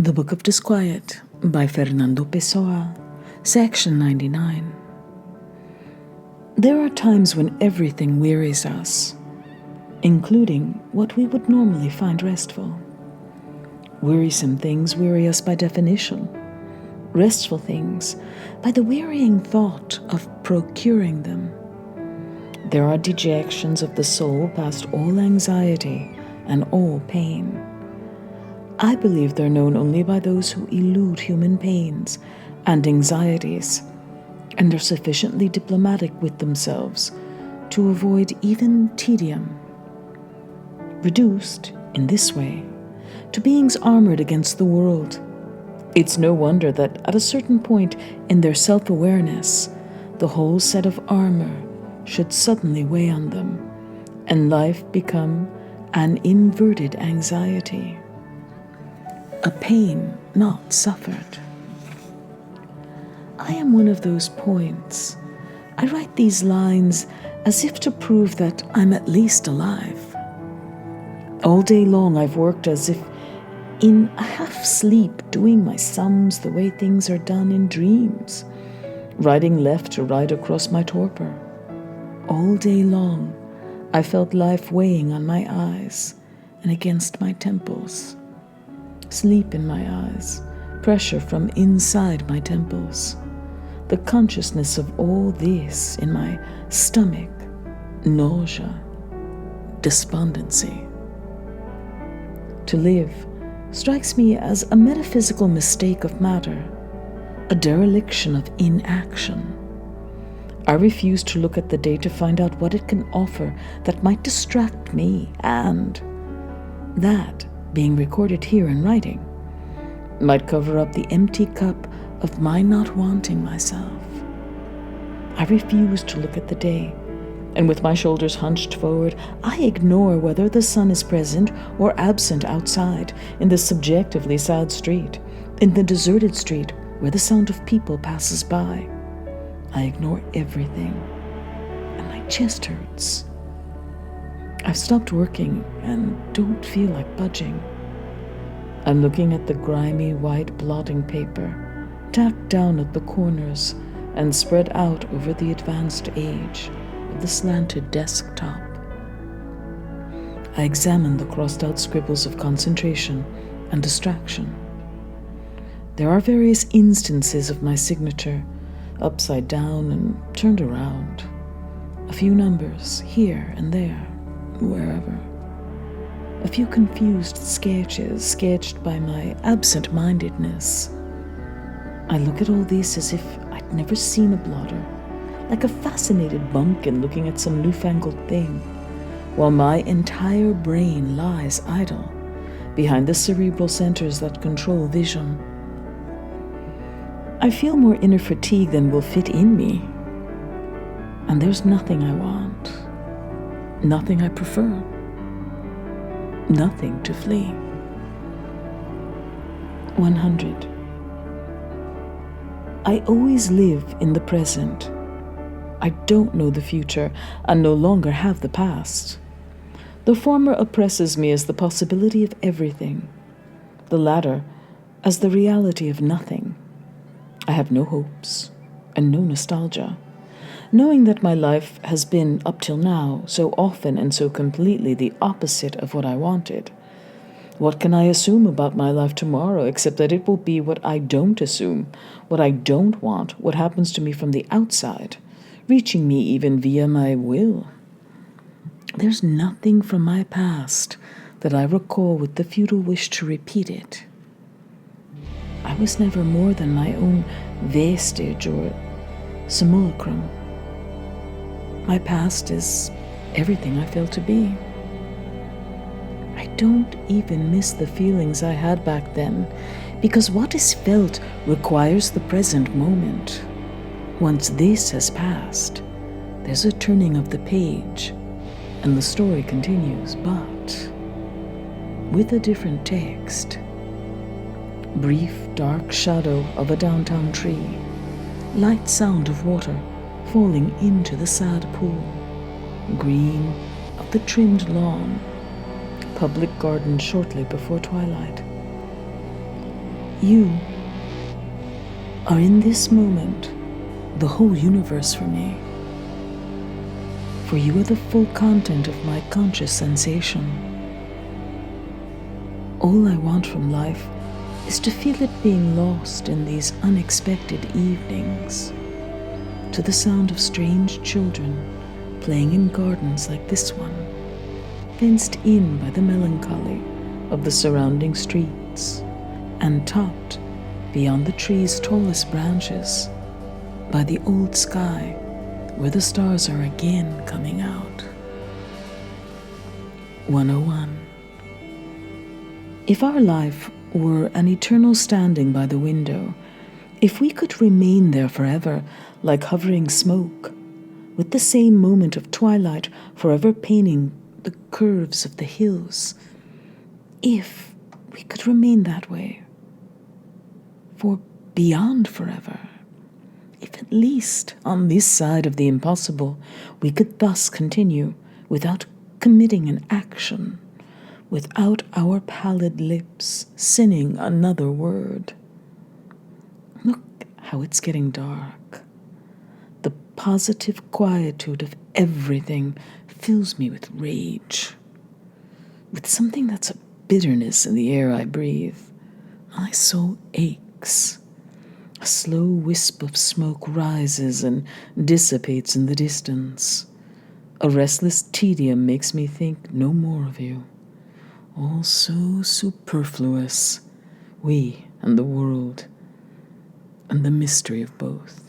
The Book of Disquiet by Fernando Pessoa, Section 99. There are times when everything wearies us, including what we would normally find restful. Wearisome things weary us by definition, restful things by the wearying thought of procuring them. There are dejections of the soul past all anxiety and all pain. I believe they're known only by those who elude human pains and anxieties, and are sufficiently diplomatic with themselves to avoid even tedium. Reduced, in this way, to beings armored against the world, it's no wonder that at a certain point in their self-awareness, the whole set of armor should suddenly weigh on them, and life become an inverted anxiety. A pain not suffered. I am one of those points. I write these lines as if to prove that I'm at least alive. All day long I've worked as if in a half-sleep, doing my sums the way things are done in dreams, riding left to right across my torpor. All day long I felt life weighing on my eyes and against my temples. Sleep in my eyes, pressure from inside my temples, the consciousness of all this in my stomach, nausea, despondency. To live strikes me as a metaphysical mistake of matter, a dereliction of inaction. I refuse to look at the day to find out what it can offer that might distract me, and that, being recorded here in writing, might cover up the empty cup of my not wanting myself. I refuse to look at the day, and with my shoulders hunched forward, I ignore whether the sun is present or absent outside, in the subjectively sad street, in the deserted street where the sound of people passes by. I ignore everything, and my chest hurts. I've stopped working and don't feel like budging. I'm looking at the grimy white blotting paper, tacked down at the corners and spread out over the advanced age of the slanted desktop. I examine the crossed-out scribbles of concentration and distraction. There are various instances of my signature, upside down and turned around. A few numbers here and there, wherever. A few confused sketches sketched by my absent-mindedness. I look at all this as if I'd never seen a blotter, like a fascinated bumpkin looking at some newfangled thing, while my entire brain lies idle behind the cerebral centers that control vision. I feel more inner fatigue than will fit in me, and there's nothing I want, nothing I prefer, nothing to flee. 100. I always live in the present. I don't know the future and no longer have the past. The former oppresses me as the possibility of everything, the latter as the reality of nothing. I have no hopes and no nostalgia, knowing that my life has been, up till now, so often and so completely the opposite of what I wanted. What can I assume about my life tomorrow except that it will be what I don't assume, what I don't want, what happens to me from the outside, reaching me even via my will? There's nothing from my past that I recall with the futile wish to repeat it. I was never more than my own vestige or simulacrum. My past is everything I failed to be. I don't even miss the feelings I had back then, because what is felt requires the present moment. Once this has passed, there's a turning of the page, and the story continues, but with a different text. Brief, dark shadow of a downtown tree, light sound of water falling into the sad pool, green of the trimmed lawn, public garden shortly before twilight. You are in this moment the whole universe for me. For you are the full content of my conscious sensation. All I want from life is to feel it being lost in these unexpected evenings, to the sound of strange children playing in gardens like this one, fenced in by the melancholy of the surrounding streets, and topped, beyond the tree's tallest branches, by the old sky where the stars are again coming out. 101. If our life were an eternal standing by the window, if we could remain there forever like hovering smoke, with the same moment of twilight forever painting the curves of the hills, if we could remain that way for beyond forever, if at least on this side of the impossible we could thus continue without committing an action, without our pallid lips sinning another word. Look how it's getting dark. The positive quietude of everything fills me with rage, with something that's a bitterness in the air I breathe. My soul aches. A slow wisp of smoke rises and dissipates in the distance. A restless tedium makes me think no more of you. All so superfluous, we and the world, and the mystery of both.